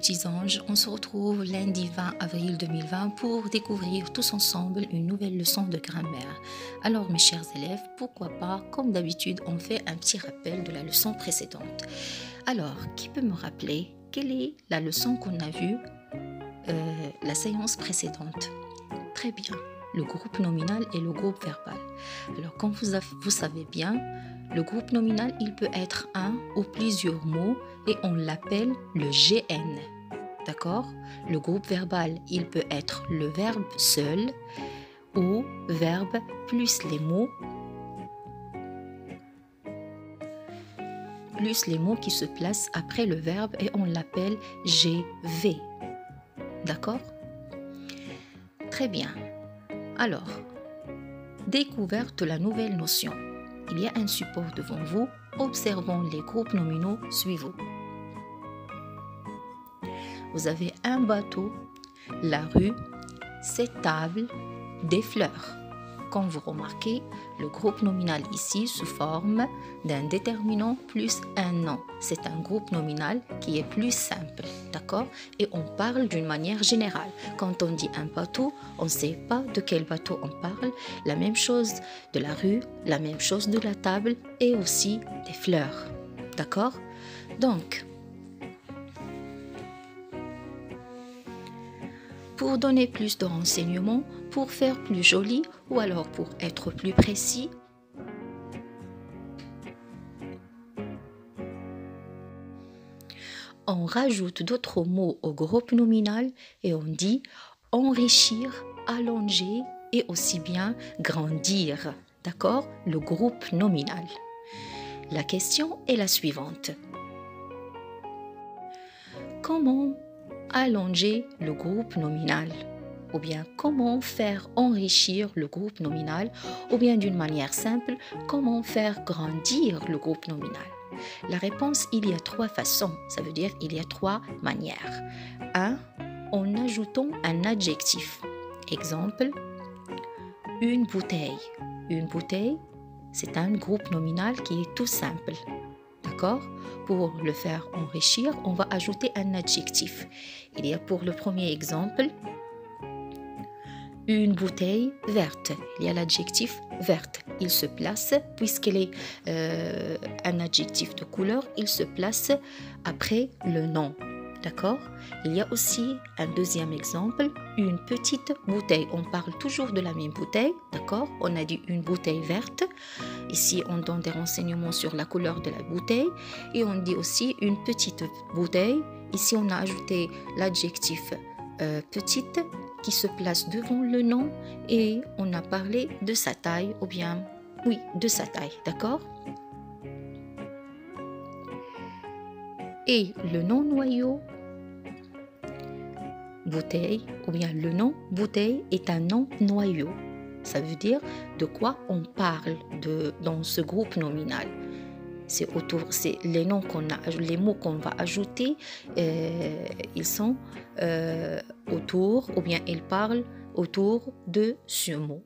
petits anges, on se retrouve lundi 20 avril 2020 pour découvrir tous ensemble une nouvelle leçon de grammaire. Alors mes chers élèves, pourquoi pas, comme d'habitude, on fait un petit rappel de la leçon précédente. Alors, qui peut me rappeler quelle est la leçon qu'on a vue la séance précédente? Très bien, le groupe nominal et le groupe verbal. Alors, comme vous savez bien, le groupe nominal, il peut être un ou plusieurs mots et on l'appelle le GN. D'accord? Le groupe verbal, il peut être le verbe seul ou verbe plus les mots qui se placent après le verbe et on l'appelle GV. D'accord? Très bien. Alors, découverte de la nouvelle notion. Il y a un support devant vous. Observons les groupes nominaux suivants. Vous avez un bateau, la rue, cette table, des fleurs. Comme vous remarquez, le groupe nominal ici se forme d'un déterminant plus un nom. C'est un groupe nominal qui est plus simple, d'accord? Et on parle d'une manière générale. Quand on dit un bateau, on ne sait pas de quel bateau on parle. La même chose de la rue, la même chose de la table et aussi des fleurs, d'accord? Donc, pour donner plus de renseignements, pour faire plus joli ou alors pour être plus précis, on rajoute d'autres mots au groupe nominal et on dit enrichir, allonger et aussi bien grandir. D'accord? Le groupe nominal. La question est la suivante. Comment allonger le groupe nominal? Ou bien comment faire enrichir le groupe nominal? Ou bien d'une manière simple, comment faire grandir le groupe nominal? La réponse, il y a trois façons, ça veut dire il y a trois manières. 1. En ajoutant un adjectif. Exemple, une bouteille. Une bouteille, c'est un groupe nominal qui est tout simple. D'accord? Pour le faire enrichir, on va ajouter un adjectif. Il y a pour le premier exemple, une bouteille verte. Il y a l'adjectif verte. Il se place, puisqu'il est un adjectif de couleur, il se place après le nom. D'accord? Il y a aussi un deuxième exemple, une petite bouteille. On parle toujours de la même bouteille. D'accord? On a dit une bouteille verte. Ici, on donne des renseignements sur la couleur de la bouteille. Et on dit aussi une petite bouteille. Ici, on a ajouté l'adjectif petite qui se place devant le nom et on a parlé de sa taille ou bien, oui, de sa taille, d'accord? Et le nom noyau, bouteille, ou bien le nom bouteille est un nom noyau. Ça veut dire de quoi on parle dans ce groupe nominal. C'est les noms les mots qu'on va ajouter, ils sont autour, ou bien ils parlent autour de ce mot.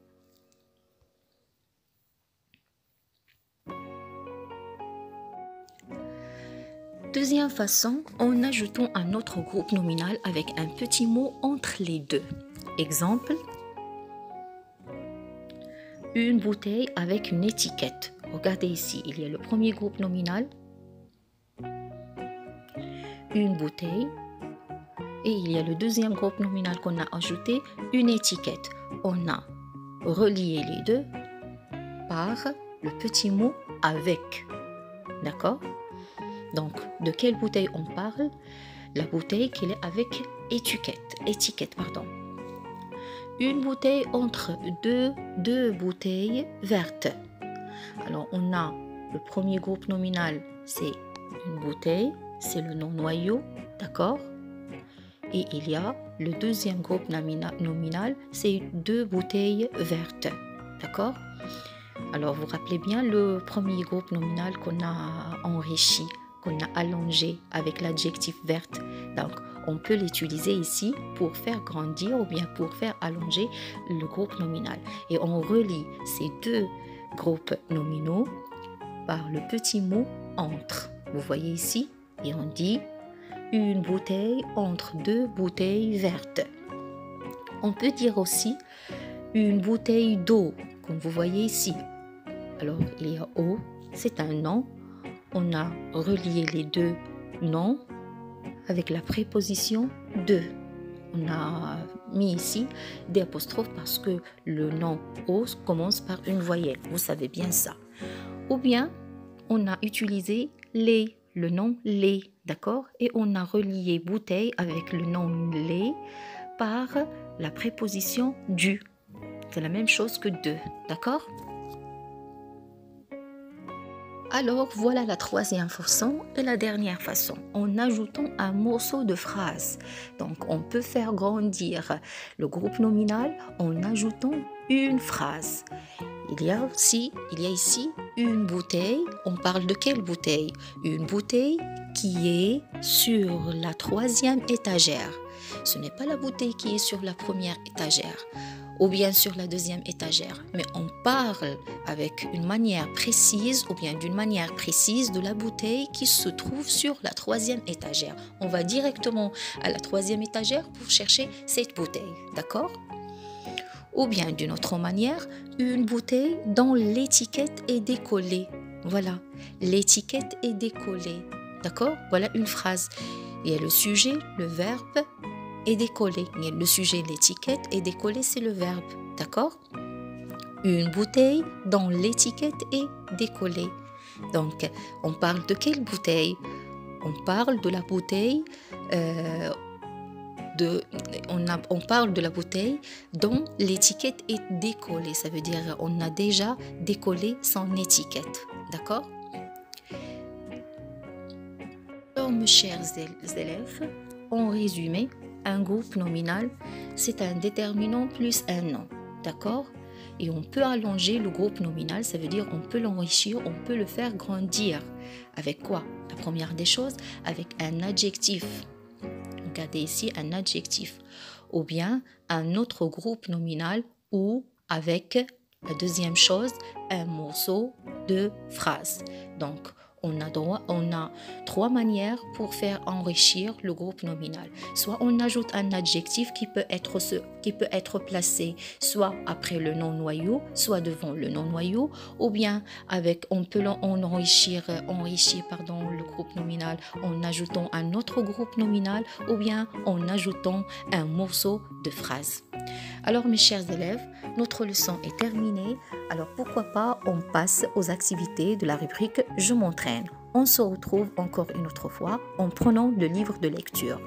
Deuxième façon, en ajoutant un autre groupe nominal avec un petit mot entre les deux. Exemple, une bouteille avec une étiquette. Regardez ici, il y a le premier groupe nominal, une bouteille, et il y a le deuxième groupe nominal qu'on a ajouté, une étiquette. On a relié les deux par le petit mot avec. D'accord? Donc, de quelle bouteille on parle? La bouteille qui est avec étiquette. Une bouteille entre deux bouteilles vertes. Alors, on a le premier groupe nominal, c'est une bouteille, c'est le nom noyau, d'accord? Et il y a le deuxième groupe nominal, c'est deux bouteilles vertes, d'accord? Alors, vous rappelez bien le premier groupe nominal qu'on a enrichi, qu'on a allongé avec l'adjectif verte. Donc, on peut l'utiliser ici pour faire grandir ou bien pour faire allonger le groupe nominal. Et on relie ces deux groupes nominaux par le petit mot entre. Vous voyez ici, et on dit une bouteille entre deux bouteilles vertes. On peut dire aussi une bouteille d'eau, comme vous voyez ici. Alors, il y a eau, c'est un nom. On a relié les deux noms avec la préposition de. On a mis ici des apostrophes parce que le nom eau commence par une voyelle. Vous savez bien ça. Ou bien, on a utilisé les, le nom lait, d'accord? Et on a relié bouteille avec le nom lait par la préposition du. C'est la même chose que de, d'accord? Alors, voilà la troisième façon et la dernière façon, en ajoutant un morceau de phrase. Donc, on peut faire grandir le groupe nominal en ajoutant une phrase. Il y a ici une bouteille. On parle de quelle bouteille? Une bouteille qui est sur la troisième étagère. Ce n'est pas la bouteille qui est sur la première étagère ou bien sur la deuxième étagère, mais on parle avec une manière précise ou bien d'une manière précise de la bouteille qui se trouve sur la troisième étagère. On va directement à la troisième étagère pour chercher cette bouteille, d'accord? Ou bien d'une autre manière, une bouteille dont l'étiquette est décollée. Voilà, l'étiquette est décollée, d'accord? Voilà une phrase. Il y a le sujet, le verbe est décollé. Le sujet, l'étiquette est décollée, c'est le verbe, d'accord? Une bouteille dont l'étiquette est décollée. Donc, on parle de quelle bouteille? On parle de la bouteille on parle de la bouteille dont l'étiquette est décollée. Ça veut dire on a déjà décollé son étiquette, d'accord? Alors, mes chers élèves, en résumé, un groupe nominal, c'est un déterminant plus un nom, d'accord? Et on peut allonger le groupe nominal, ça veut dire on peut l'enrichir, on peut le faire grandir. Avec quoi? La première des choses, avec un adjectif. Regardez ici un adjectif. Ou bien un autre groupe nominal ou avec, la deuxième chose, un morceau de phrase. Donc, on a trois manières pour faire enrichir le groupe nominal. Soit on ajoute un adjectif qui peut être placé soit après le nom noyau, soit devant le nom noyau, ou bien on peut enrichir le groupe nominal en ajoutant un autre groupe nominal, ou bien en ajoutant un morceau de phrase. Alors mes chers élèves, notre leçon est terminée. Alors pourquoi pas on passe aux activités de la rubrique Je m'entraîne. On se retrouve encore une autre fois en prenant le livre de lecture.